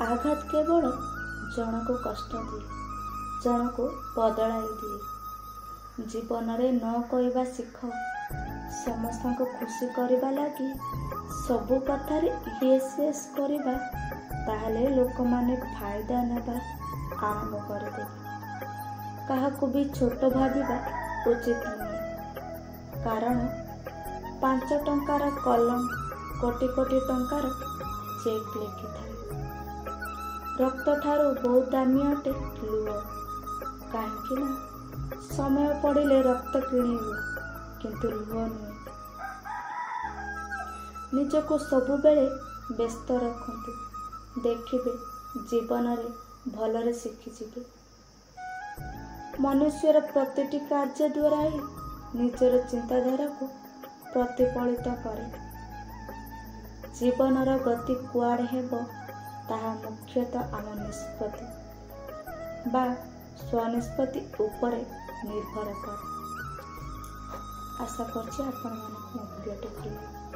आघात केवल जनक कष्ट दिए, जनक बदलाई दिए। जीवन रे न कहवा शिख, समस्त को खुशी करवा लगी सबु कथार येस येस करवा, ताहले लोक माने फायदा नेबा आरंभ करदेबे। काहाकू भी छोट भाविबा उचित नुहे, कारण 5 टंकार कलम कोटी कोटी टंकार चेक लिखि थाए। रक्त ठारू बहुत दामी अटे लुह, कहीं ना समय पड़िले रक्त किणी हुए, किंतु लुह नुहे। निजको सबु बेले व्यस्त रखंतु, देखिबे जीवन रे भलरे शिखिजिबे। मनुष्यर प्रतिटी कार्य द्वारा ही निजर चिंताधारा को प्रतिफलित करे। जीवनर गति कुआड़े हेबो ताहा मुख्यतः आम निष्पत्ति बा स्वनिष्पत्ति उपरे निर्भर करे। आशा करछि आपण मानक भिडियोटी भल।